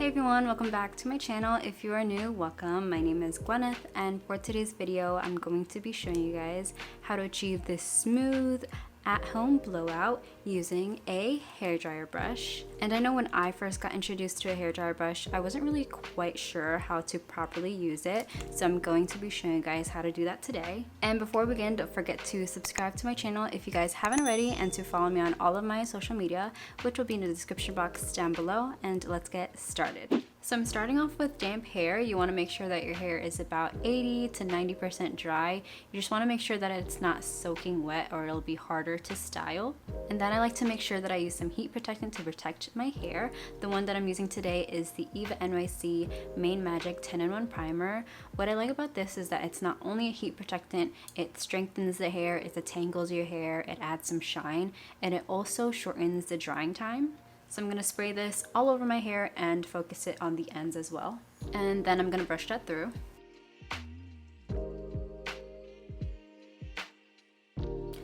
Hey everyone, welcome back to my channel. If you are new, welcome. My name is Gwyneth, and for today's video, I'm going to be showing you guys how to achieve this smooth at-home blowout using a hairdryer brush. And I know when I first got introduced to a hairdryer brush, I wasn't really quite sure how to properly use it, so I'm going to be showing you guys how to do that today. And before we begin, don't forget to subscribe to my channel if you guys haven't already, and to follow me on all of my social media, which will be in the description box down below. And let's get started. So I'm starting off with damp hair. You want to make sure that your hair is about 80 to 90% dry. You just want to make sure that it's not soaking wet or it'll be harder to style. And then I like to make sure that I use some heat protectant to protect my hair. The one that I'm using today is the Eva NYC Main Magic 10-in-1 Primer. What I like about this is that it's not only a heat protectant, it strengthens the hair, it detangles your hair, it adds some shine, and it also shortens the drying time. So I'm going to spray this all over my hair and focus it on the ends as well. And then I'm going to brush that through.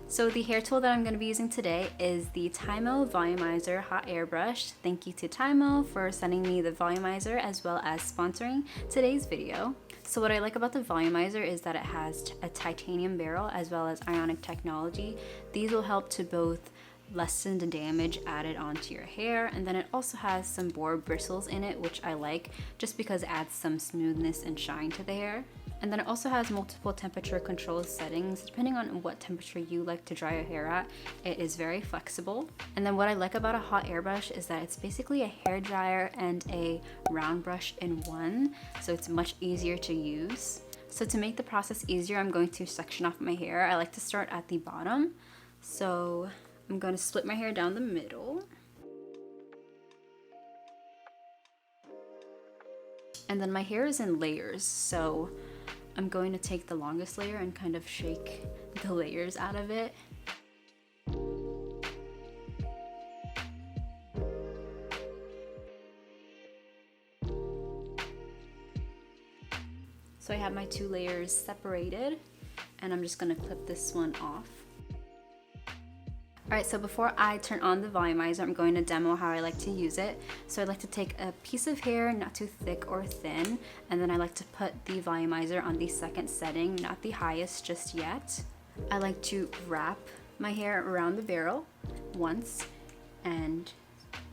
So the hair tool that I'm going to be using today is the TYMO Volumizer Hot Air Brush. Thank you to TYMO for sending me the Volumizer as well as sponsoring today's video. So what I like about the Volumizer is that it has a titanium barrel as well as ionic technology. These will help to both lessen the damage added onto your hair, and then it also has some boar bristles in it, which I like just because it adds some smoothness and shine to the hair. And then it also has multiple temperature control settings depending on what temperature you like to dry your hair at. It is very flexible. And then what I like about a hot air brush is that it's basically a hair dryer and a round brush in one, so it's much easier to use. So to make the process easier, I'm going to section off my hair. I like to start at the bottom, so I'm going to split my hair down the middle. And then my hair is in layers, so I'm going to take the longest layer and kind of shake the layers out of it. So I have my two layers separated, and I'm just going to clip this one off. Alright, so before I turn on the Volumizer, I'm going to demo how I like to use it. So I like to take a piece of hair, not too thick or thin, and then I like to put the Volumizer on the second setting, not the highest just yet. I like to wrap my hair around the barrel once and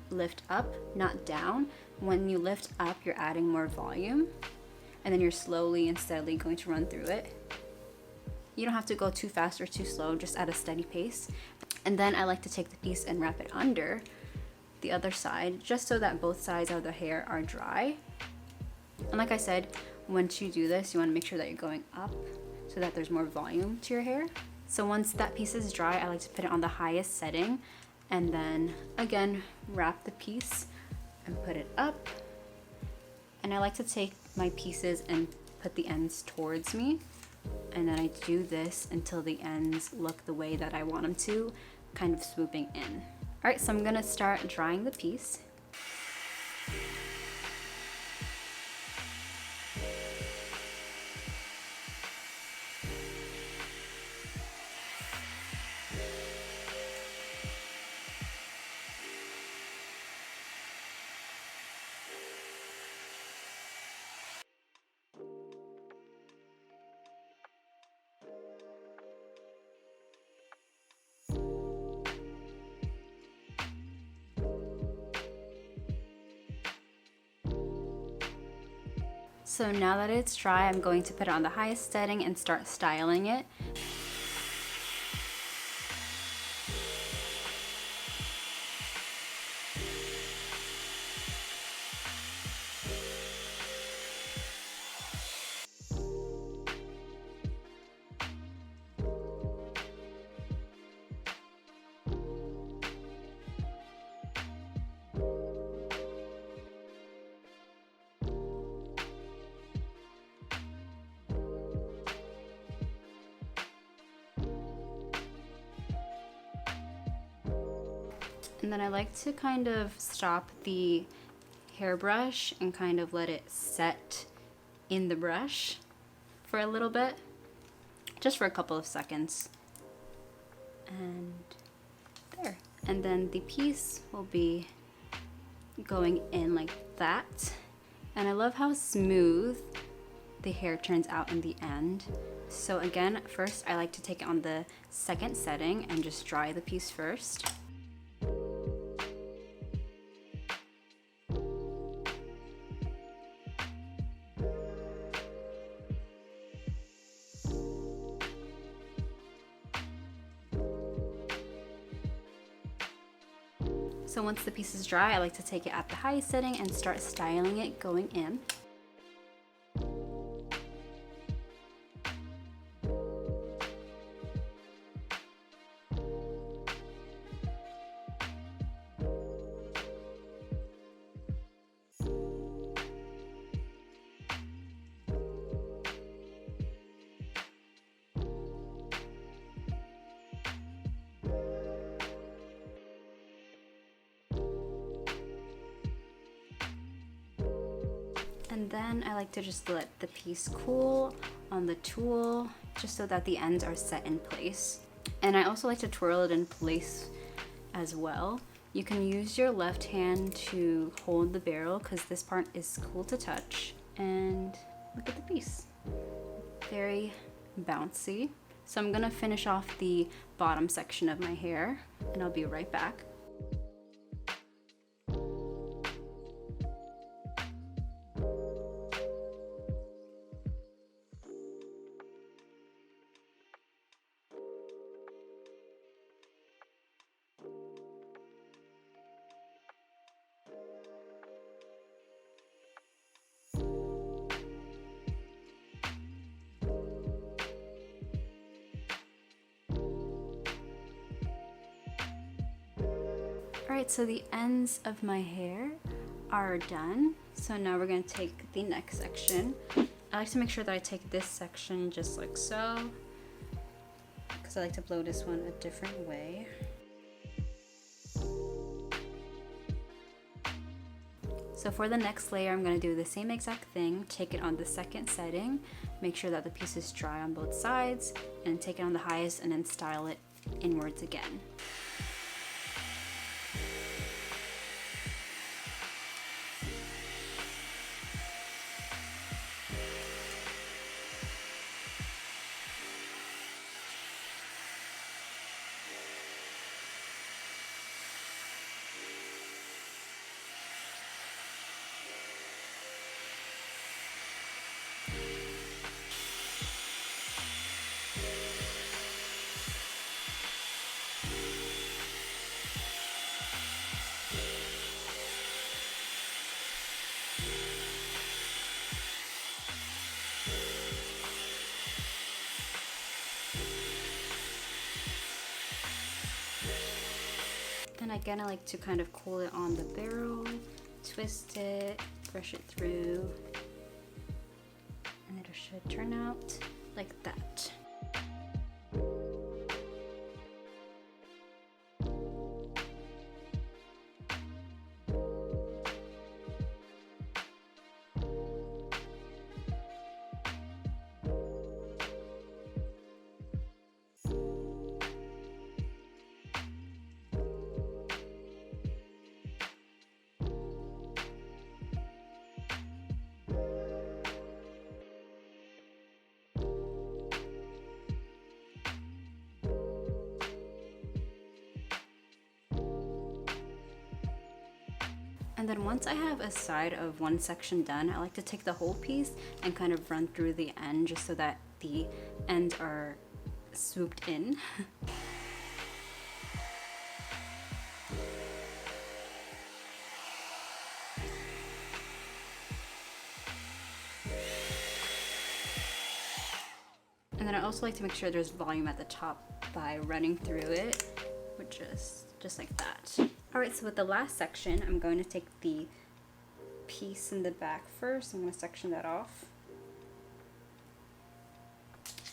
lift up, not down. When you lift up, you're adding more volume, and then you're slowly and steadily going to run through it. You don't have to go too fast or too slow, just at a steady pace. And then I like to take the piece and wrap it under the other side, just so that both sides of the hair are dry. And like I said, once you do this, you want to make sure that you're going up so that there's more volume to your hair. So once that piece is dry, I like to put it on the highest setting, and then again wrap the piece and put it up. And I like to take my pieces and put the ends towards me, and then I do this until the ends look the way that I want them to, kind of swooping in. Alright, so I'm gonna start drying the piece. So now that it's dry, I'm going to put it on the highest setting and start styling it. And then I like to kind of stop the hairbrush and kind of let it set in the brush for a little bit, just for a couple of seconds. And there. And then the piece will be going in like that. And I love how smooth the hair turns out in the end. So again, first I like to take it on the second setting and just dry the piece first. So once the piece is dry, I like to take it at the highest setting and start styling it going in. And then I like to just let the piece cool on the tool, just so that the ends are set in place. And I also like to twirl it in place as well. You can use your left hand to hold the barrel because this part is cool to touch. And look at the piece. Very bouncy. So I'm gonna finish off the bottom section of my hair and I'll be right back. Alright, so the ends of my hair are done. So now we're going to take the next section. I like to make sure that I take this section just like so, because I like to blow this one a different way. So for the next layer, I'm going to do the same exact thing. Take it on the second setting, make sure that the piece is dry on both sides, and take it on the highest and then style it inwards again. And again, I like to kind of cool it on the barrel, twist it, brush it through, and it should turn out like that. And then once I have a side of one section done, I like to take the whole piece and kind of run through the end just so that the ends are swooped in. And then I also like to make sure there's volume at the top by running through it, which is just like that. Alright, so with the last section, I'm going to take the piece in the back first. I'm going to section that off.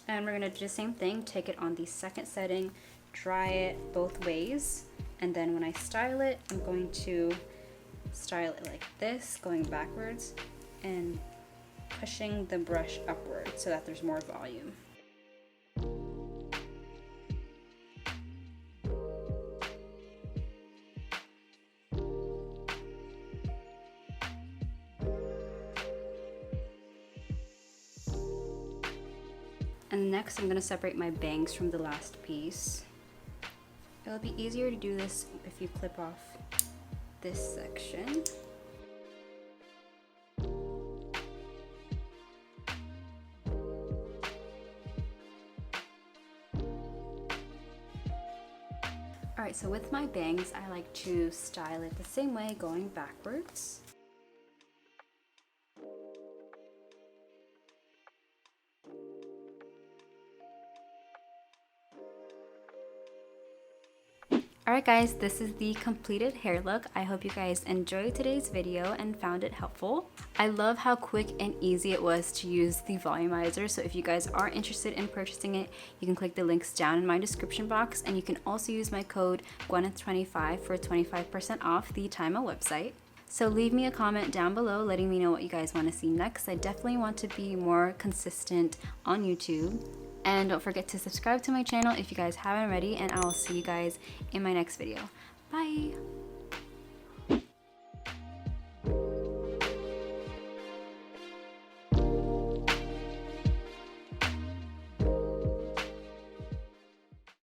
And we're going to do the same thing, take it on the second setting, dry it both ways, and then when I style it, I'm going to style it like this, going backwards, and pushing the brush upward so that there's more volume. And next I'm gonna separate my bangs from the last piece. It'll be easier to do this if you clip off this section. Alright, so with my bangs, I like to style it the same way, going backwards. Alright guys, this is the completed hair look. I hope you guys enjoyed today's video and found it helpful. I love how quick and easy it was to use the Volumizer, so if you guys are interested in purchasing it, you can click the links down in my description box, and you can also use my code Gwyneth25 for 25% off the TYMO website. So leave me a comment down below letting me know what you guys want to see next. I definitely want to be more consistent on YouTube. And don't forget to subscribe to my channel if you guys haven't already, and I will see you guys in my next video. Bye!